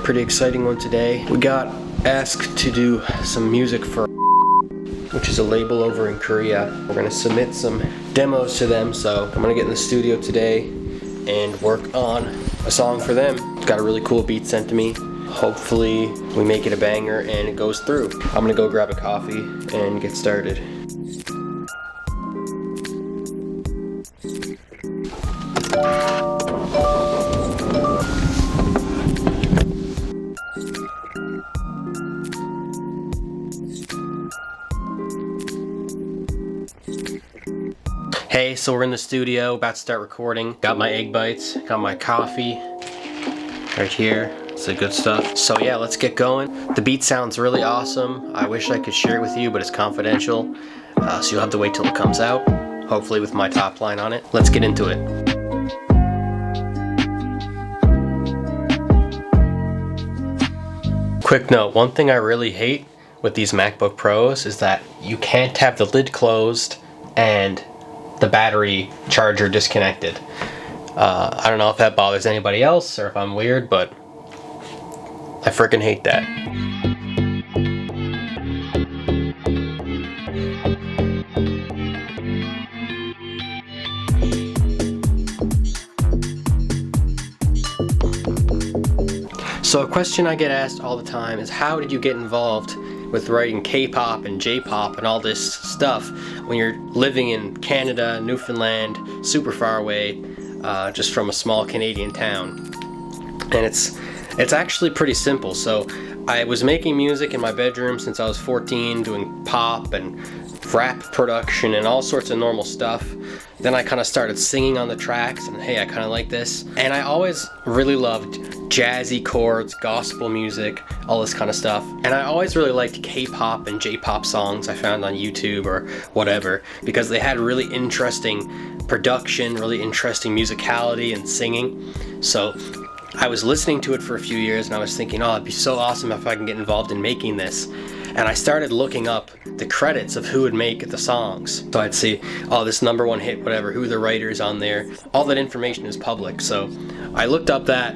Pretty exciting one today. We got asked to do some music for which is a label over in Korea. We're gonna submit some demos to them, so I'm gonna get in the studio today and work on a song for them. Got a really cool beat sent to me. Hopefully we make it a banger and it goes through. I'm gonna go grab a coffee and get started. Hey, so we're in the studio, about to start recording. Got my egg bites, got my coffee right here. It's the good stuff. So yeah, let's get going. The beat sounds really awesome. I wish I could share it with you, but it's confidential. So you'll have to wait till it comes out, hopefully with my top line on it. Let's get into it. Quick note, one thing I really hate with these MacBook Pros is that you can't have the lid closed and the battery charger disconnected. I don't know if that bothers anybody else or if I'm weird, but I freaking hate that. So a question I get asked all the time is, how did you get involved with writing K-pop and J-pop and all this stuff when you're living in Canada, Newfoundland, super far away, just from a small Canadian town? And it's actually pretty simple. So I was making music in my bedroom since I was 14, doing pop and rap production and all sorts of normal stuff. Then I kind of started singing on the tracks and hey, I kind of like this. And I always really loved jazzy chords, gospel music, all this kind of stuff. And I always really liked K-pop and J-pop songs I found on YouTube or whatever, because they had really interesting production, really interesting musicality and singing. So I was listening to it for a few years and I was thinking, oh, it'd be so awesome if I can get involved in making this. And I started looking up the credits of who would make the songs. So I'd see, oh, this #1 hit, whatever, who the writers on there. All that information is public. So I looked up that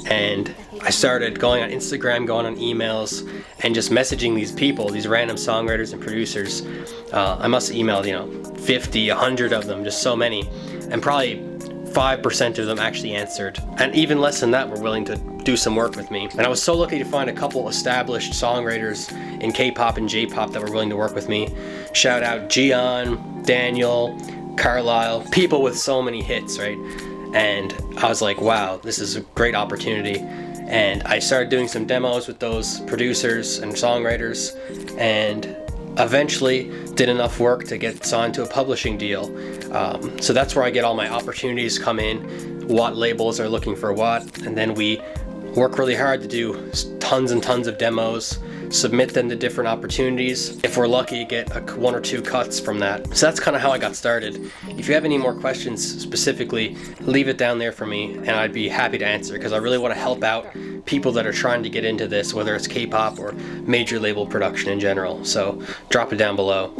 and I started going on Instagram, going on emails, and just messaging these people, these random songwriters and producers. I must have emailed, 50, 100 of them, just so many. And probably 5% of them actually answered. And even less than that were willing to do some work with me. And I was so lucky to find a couple established songwriters in K-pop and J-pop that were willing to work with me. Shout out Gian, Daniel, Carlisle, people with so many hits, right? And I was like, wow, this is a great opportunity. And I started doing some demos with those producers and songwriters, and eventually did enough work to get signed to a publishing deal. So that's where I get all my opportunities come in, what labels are looking for what, and then we work really hard to do tons and tons of demos, submit them to different opportunities. If we're lucky, get 1 or 2 cuts from that. So that's kind of how I got started. If you have any more questions specifically, leave it down there for me and I'd be happy to answer, because I really want to help out people that are trying to get into this, whether it's K-pop or major label production in general. So drop it down below.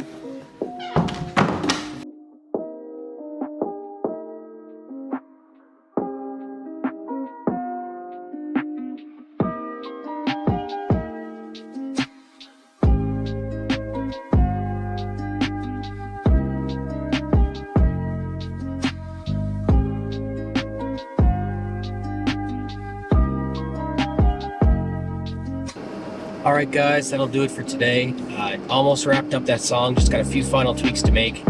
Alright guys, that'll do it for today. I almost wrapped up that song, just got a few final tweaks to make.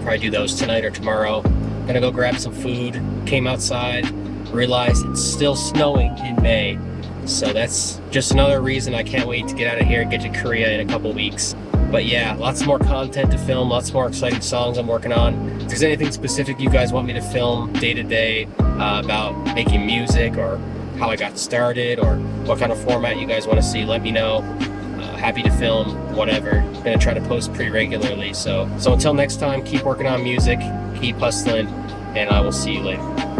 Probably do those tonight or tomorrow. Gonna go grab some food, came outside, realized it's still snowing in May. So that's just another reason I can't wait to get out of here and get to Korea in a couple weeks. But yeah, lots more content to film, lots more exciting songs I'm working on. If there's anything specific you guys want me to film day to day about making music or how I got started or what kind of format you guys want to see, let me know. Happy to film, whatever. I'm gonna try to post pretty regularly. So until next time, keep working on music, keep hustling, and I will see you later.